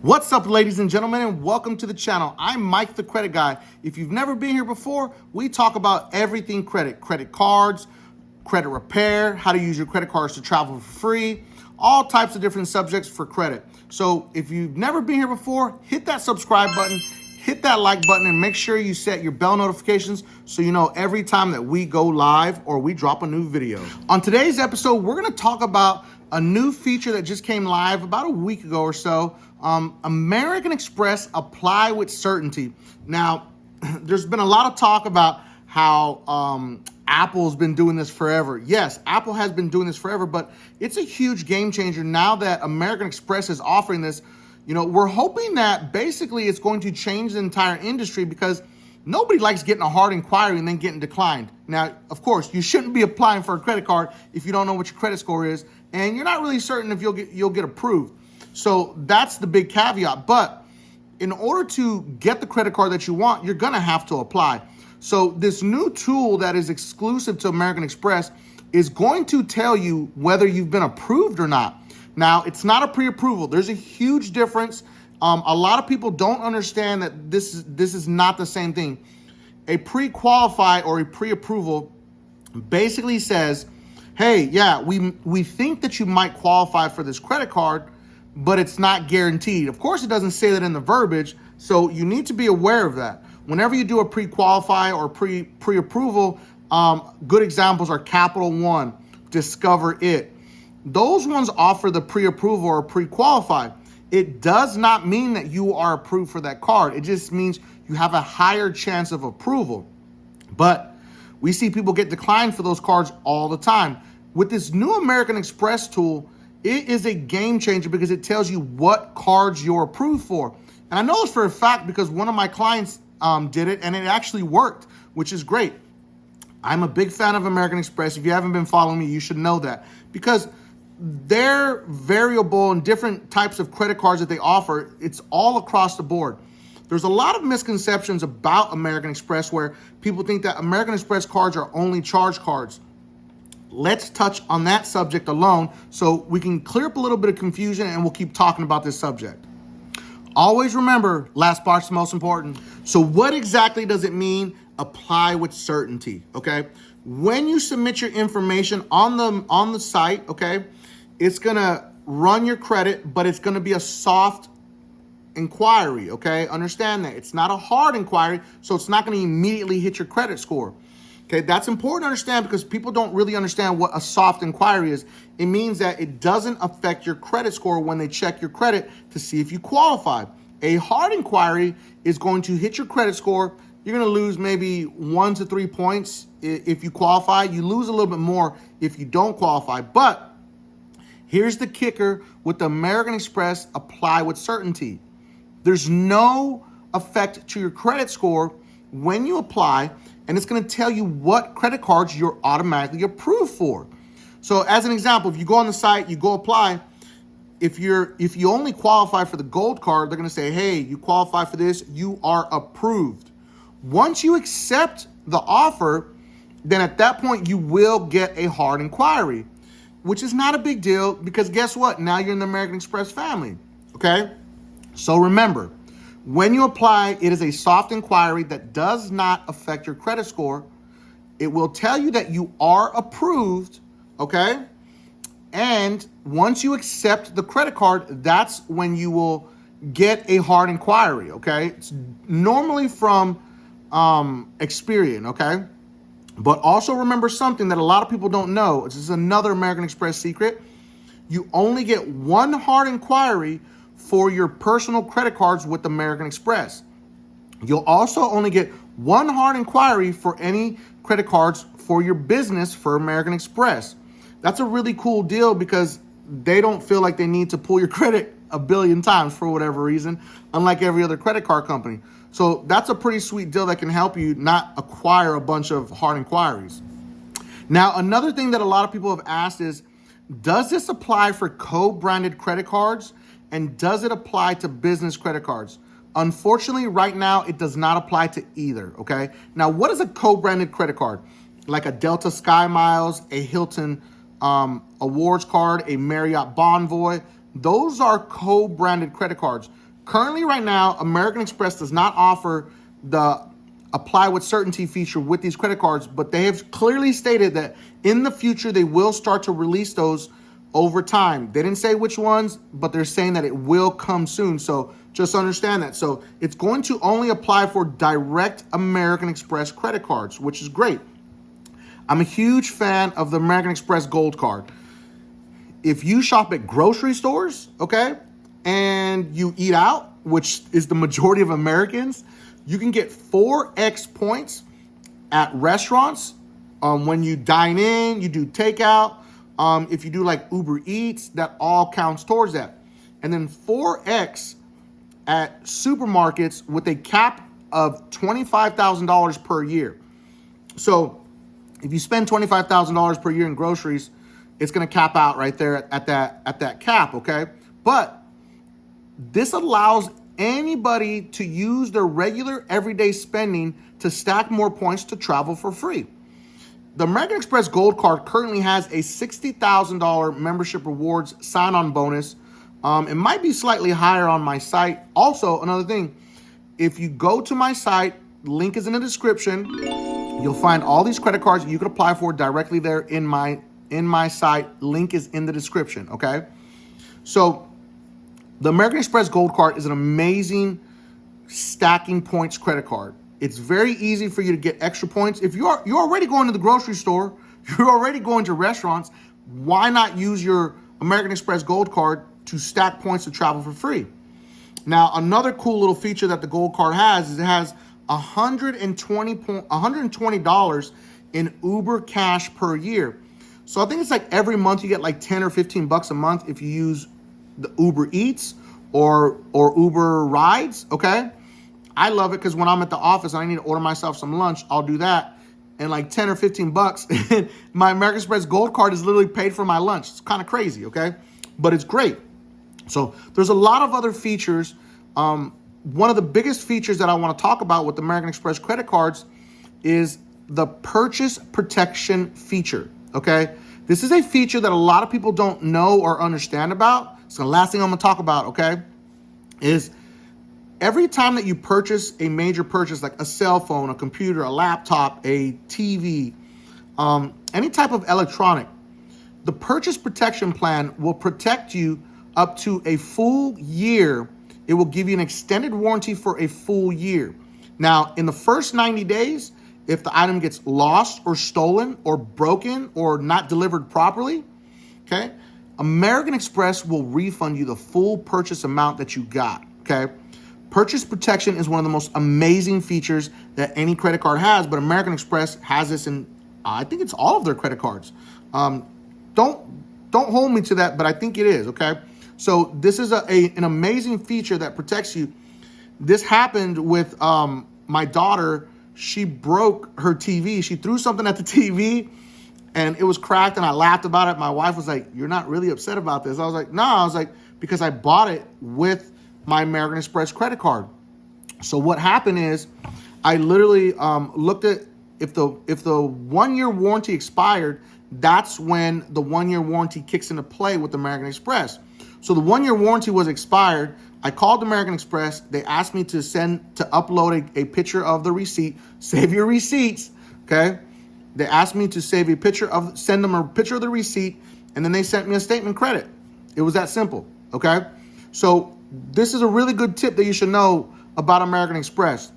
What's up, ladies and gentlemen, and welcome to the channel. I'm Mike, the credit guy. If you've never been here before, we talk about everything credit. Credit cards, credit repair, how to use your credit cards to travel for free, all types of different subjects for credit. So if you've never been here before, hit that subscribe button, hit that like button, and make sure you set your bell notifications so you know every time that we go live or we drop a new video. On today's episode, we're gonna talk about a new feature that just came live about a week ago or so. American Express Apply with Certainty. Now, there's been a lot of talk about how Apple's been doing this forever. Yes, Apple has been doing this forever, but it's a huge game changer now that American Express is offering this. You know, we're hoping that basically it's going to change the entire industry because nobody likes getting a hard inquiry and then getting declined. Now, of course, you shouldn't be applying for a credit card if you don't know what your credit score is and you're not really certain if you'll get approved. So that's the big caveat. But in order to get the credit card that you want, you're gonna have to apply. So this new tool that is exclusive to American Express is going to tell you whether you've been approved or not. Now, it's not a pre-approval. There's a huge difference. A lot of people don't understand that this is not the same thing. A pre-qualify or a pre-approval basically says, hey, yeah, we think that you might qualify for this credit card, but it's not guaranteed. Of course, it doesn't say that in the verbiage, so you need to be aware of that. Whenever you do a pre-qualify or pre-approval, good examples are Capital One, Discover It. Those ones offer the pre-approval or pre-qualify. It does not mean that you are approved for that card. It just means you have a higher chance of approval. But we see people get declined for those cards all the time. With this new American Express tool, it is a game changer because it tells you what cards you're approved for. And I know this for a fact because one of my clients did it and it actually worked, which is great. I'm a big fan of American Express. If you haven't been following me, you should know that because their variable and different types of credit cards that they offer, it's all across the board. There's a lot of misconceptions about American Express where people think that American Express cards are only charge cards. Let's touch on that subject alone so we can clear up a little bit of confusion and we'll keep talking about this subject. Always remember, last part's the most important. So what exactly does it mean, apply with certainty, okay? When you submit your information on the site, okay, it's gonna run your credit, but it's gonna be a soft inquiry, okay? Understand that. It's not a hard inquiry, so it's not gonna immediately hit your credit score. Okay, that's important to understand because people don't really understand what a soft inquiry is. It means that it doesn't affect your credit score when they check your credit to see if you qualify. A hard inquiry is going to hit your credit score. You're going to lose maybe 1 to 3 points if you qualify. You lose a little bit more if you don't qualify. But here's the kicker with the American Express Apply with Certainty. There's no effect to your credit score when you apply, and it's going to tell you what credit cards you're automatically approved for. So as an example, if you go on the site, you go apply, if you only qualify for the gold card, they're going to say, hey, you qualify for this, you are approved. Once you accept the offer, then at that point you will get a hard inquiry, which is not a big deal because guess what? Now you're in the American Express family, okay? So remember, when you apply, it is a soft inquiry that does not affect your credit score. It will tell you that you are approved, okay? And once you accept the credit card, that's when you will get a hard inquiry, okay? It's normally from Experian, okay? But also remember something that a lot of people don't know. This is another American Express secret. You only get one hard inquiry for your personal credit cards with American Express. You'll also only get one hard inquiry for any credit cards for your business for American Express. That's a really cool deal because they don't feel like they need to pull your credit a billion times for whatever reason, unlike every other credit card company. So that's a pretty sweet deal that can help you not acquire a bunch of hard inquiries. Now, another thing that a lot of people have asked is, does this apply for co-branded credit cards? And does it apply to business credit cards? Unfortunately, right now, it does not apply to either, okay? Now, what is a co-branded credit card? Like a Delta Sky Miles, a Hilton Awards card, a Marriott Bonvoy. Those are co-branded credit cards. Currently, right now, American Express does not offer the apply with certainty feature with these credit cards, but they have clearly stated that in the future, they will start to release those over time. They didn't say which ones, but they're saying that it will come soon. So just understand that. So it's going to only apply for direct American Express credit cards, which is great. I'm a huge fan of the American Express Gold Card. If you shop at grocery stores, okay, and you eat out, which is the majority of Americans, you can get 4x points at restaurants when you dine in, you do takeout. If you do like Uber Eats, that all counts towards that. And then 4x at supermarkets with a cap of $25,000 per year. So if you spend $25,000 per year in groceries, it's going to cap out right there at that cap, okay? But this allows anybody to use their regular everyday spending to stack more points to travel for free. The American Express Gold Card currently has a $60,000 membership rewards sign-on bonus. It might be slightly higher on my site. Also, another thing, if you go to my site, link is in the description, you'll find all these credit cards you can apply for directly there in my site. Link is in the description, okay? So the American Express Gold Card is an amazing stacking points credit card. It's very easy for you to get extra points. If you're already going to the grocery store, you're already going to restaurants, why not use your American Express Gold Card to stack points to travel for free? Now, another cool little feature that the Gold Card has is it has $120 in Uber Cash per year. So I think it's like every month you get like 10 or 15 bucks a month if you use the Uber Eats or Uber Rides, okay? I love it because when I'm at the office and I need to order myself some lunch, I'll do that. And like 10 or 15 bucks, my American Express Gold Card is literally paid for my lunch. It's kind of crazy, okay? But it's great. So there's a lot of other features. One of the biggest features that I want to talk about with the American Express credit cards is the purchase protection feature, okay? This is a feature that a lot of people don't know or understand about. So the last thing I'm going to talk about, okay, is every time that you purchase a major purchase like a cell phone, a computer, a laptop, a TV, any type of electronic, the purchase protection plan will protect you up to a full year. It will give you an extended warranty for a full year. Now, in the first 90 days, if the item gets lost or stolen or broken or not delivered properly, okay, American Express will refund you the full purchase amount that you got, okay? Purchase protection is one of the most amazing features that any credit card has, but American Express has this in, I think it's all of their credit cards. Don't hold me to that, but I think it is, okay? So this is an amazing feature that protects you. This happened with my daughter. She broke her TV. She threw something at the TV and it was cracked and I laughed about it. My wife was like, "You're not really upset about this?" I was like, "No." I was like, because I bought it with my American Express credit card. So what happened is I literally looked at if the 1 year warranty expired, that's when the 1 year warranty kicks into play with American Express. So the 1 year warranty was expired. I called American Express. They asked me to upload a picture of the receipt. Save your receipts, okay? They asked me to send them a picture of the receipt, and then they sent me a statement credit. It was that simple, okay? So this is a really good tip that you should know about American Express.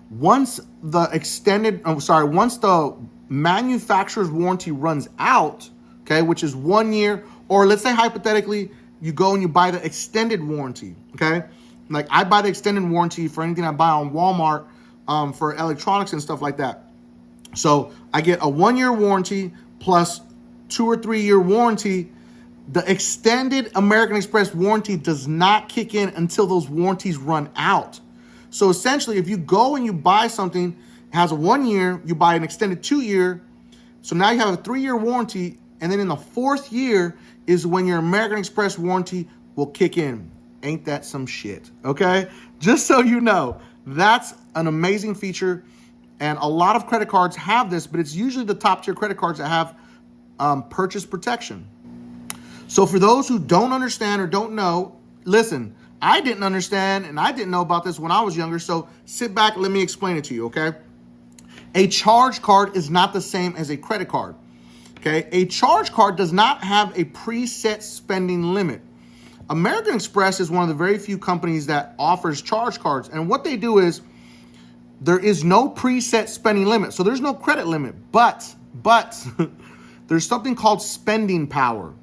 Once the manufacturer's warranty runs out, okay, which is 1 year, or let's say hypothetically, you go and you buy the extended warranty, okay? Like I buy the extended warranty for anything I buy on Walmart for electronics and stuff like that. So I get a 1 year warranty plus 2 or 3 year warranty. The extended American Express warranty does not kick in until those warranties run out. So essentially, if you go and you buy something, it has a 1 year, you buy an extended 2 year, so now you have a 3 year warranty, and then in the 4th year is when your American Express warranty will kick in. Ain't that some shit, okay? Just so you know, that's an amazing feature, and a lot of credit cards have this, but it's usually the top tier credit cards that have purchase protection. So for those who don't understand or don't know, listen, I didn't understand and I didn't know about this when I was younger. So sit back, let me explain it to you, okay? A charge card is not the same as a credit card, okay? A charge card does not have a preset spending limit. American Express is one of the very few companies that offers charge cards. And what they do is there is no preset spending limit. So there's no credit limit, but there's something called spending power.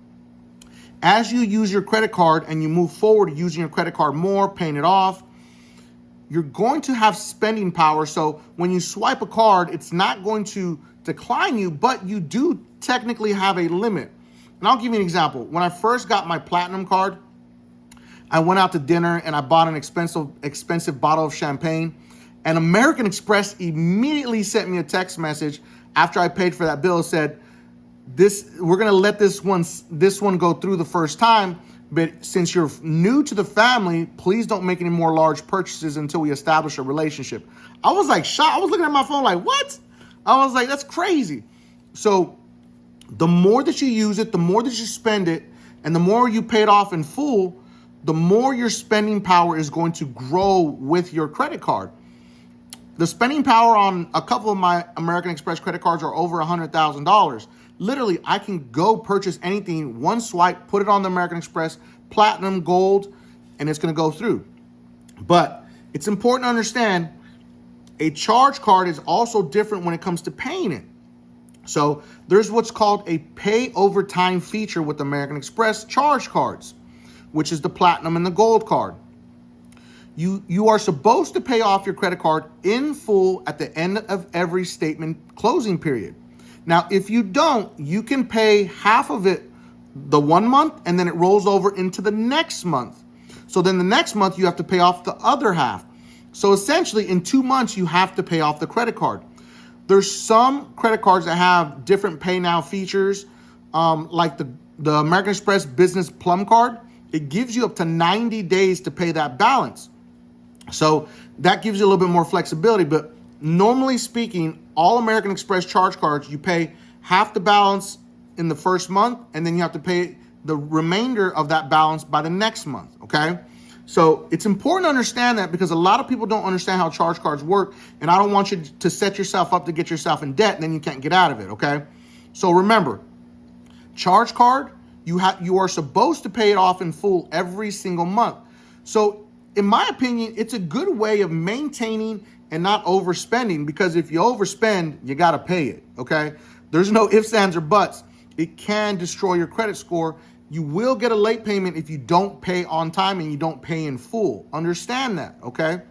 As you use your credit card and you move forward using your credit card more, paying it off, you're going to have spending power. So when you swipe a card, it's not going to decline you, but you do technically have a limit. And I'll give you an example. When I first got my Platinum card, I went out to dinner and I bought an expensive bottle of champagne. And American Express immediately sent me a text message after I paid for that bill. Said, we're gonna let this one go through the first time, but since you're new to the family, please don't make any more large purchases until we establish a relationship. I was like shocked. I was looking at my phone like, what? I was like, that's crazy. So the more that you use it, the more that you spend it, and the more you pay it off in full, the more your spending power is going to grow with your credit card. The spending power on a couple of my American Express credit cards are over $100,000. Literally, I can go purchase anything, one swipe, put it on the American Express, Platinum, Gold, and it's going to go through. But it's important to understand a charge card is also different when it comes to paying it. So there's what's called a pay over time feature with American Express charge cards, which is the Platinum and the Gold card. You are supposed to pay off your credit card in full at the end of every statement closing period. Now, if you don't, you can pay half of it the 1 month and then it rolls over into the next month. So then the next month you have to pay off the other half. So essentially in 2 months, you have to pay off the credit card. There's some credit cards that have different pay now features, like the American Express Business Plum card. It gives you up to 90 days to pay that balance. So that gives you a little bit more flexibility, but normally speaking, all American Express charge cards, you pay half the balance in the first month, and then you have to pay the remainder of that balance by the next month, okay? So it's important to understand that because a lot of people don't understand how charge cards work, and I don't want you to set yourself up to get yourself in debt, and then you can't get out of it, okay? So remember, charge card, you are supposed to pay it off in full every single month. So in my opinion, it's a good way of maintaining and not overspending, because if you overspend, you got to pay it, okay? There's no ifs, ands, or buts. It can destroy your credit score. You will get a late payment if you don't pay on time and you don't pay in full. Understand that, okay?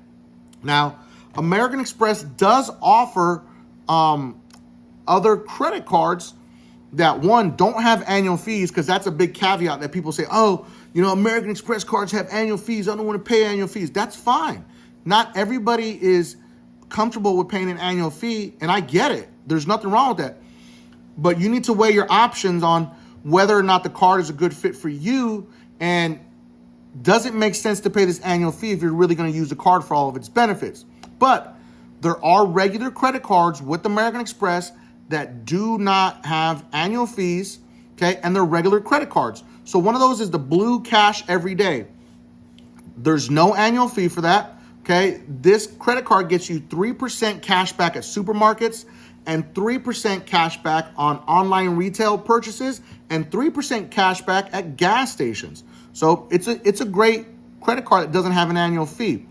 Now, American Express does offer other credit cards that, one, don't have annual fees, because that's a big caveat that people say, oh, you know, American Express cards have annual fees. I don't want to pay annual fees. That's fine. Not everybody is comfortable with paying an annual fee, and I get it. There's nothing wrong with that. But you need to weigh your options on whether or not the card is a good fit for you, and does it make sense to pay this annual fee if you're really going to use the card for all of its benefits. But there are regular credit cards with American Express that do not have annual fees, okay, and they're regular credit cards. So one of those is the Blue Cash Everyday. There's no annual fee for that. Okay, this credit card gets you 3% cash back at supermarkets and 3% cash back on online retail purchases and 3% cash back at gas stations. So it's a great credit card that doesn't have an annual fee.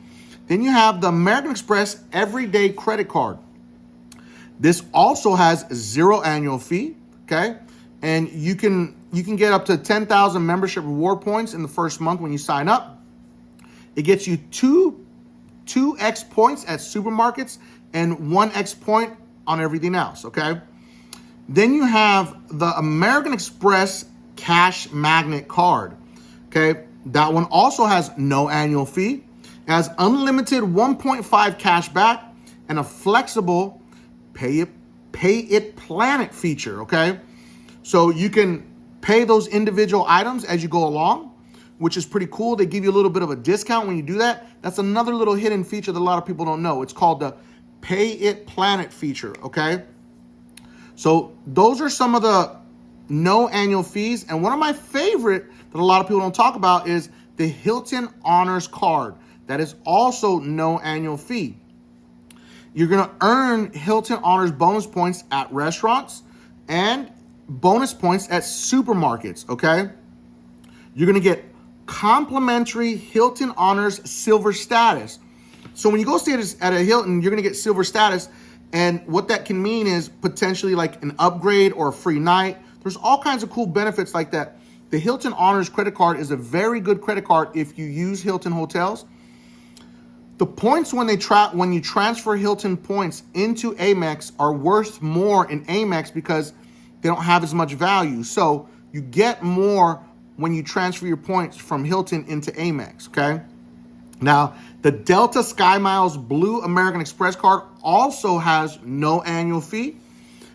Then you have the American Express Everyday Credit Card. This also has 0 annual fee, okay? And you can get up to 10,000 membership reward points in the first month when you sign up. It gets you 2x points at supermarkets and 1x point on everything else, okay? Then you have the American Express Cash Magnet Card, okay? That one also has no annual fee. It has unlimited 1.5 cash back and a flexible pay it planet feature, okay? So you can pay those individual items as you go along, which is pretty cool. They give you a little bit of a discount when you do that. That's another little hidden feature that a lot of people don't know. It's called the Pay It Planet feature, okay? So those are some of the no annual fees. And one of my favorite that a lot of people don't talk about is the Hilton Honors Card. That is also no annual fee. You're going to earn Hilton Honors bonus points at restaurants and bonus points at supermarkets, okay? You're going to get complimentary Hilton Honors Silver status. So when you go stay at a Hilton, you're going to get silver status. And what that can mean is potentially like an upgrade or a free night. There's all kinds of cool benefits like that. The Hilton Honors credit card is a very good credit card if you use Hilton hotels. The points when you transfer Hilton points into Amex are worth more in Amex because they don't have as much value. So you get more when you transfer your points from Hilton into Amex, okay? Now, the Delta SkyMiles Blue American Express card also has no annual fee,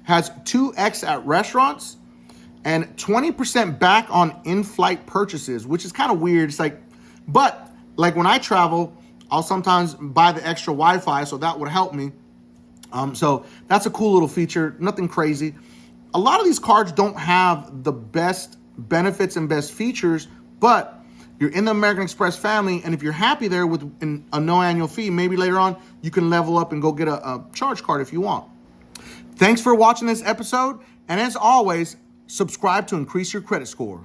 has 2x at restaurants, and 20% back on in-flight purchases, which is kind of weird. It's but when I travel, I'll sometimes buy the extra Wi-Fi, so that would help me. So that's a cool little feature, nothing crazy. A lot of these cards don't have the best benefits and best features, but you're in the American Express family, and if you're happy there with a no annual fee, maybe later on you can level up and go get a charge card if you want. Thanks for watching this episode, and as always, subscribe to increase your credit score.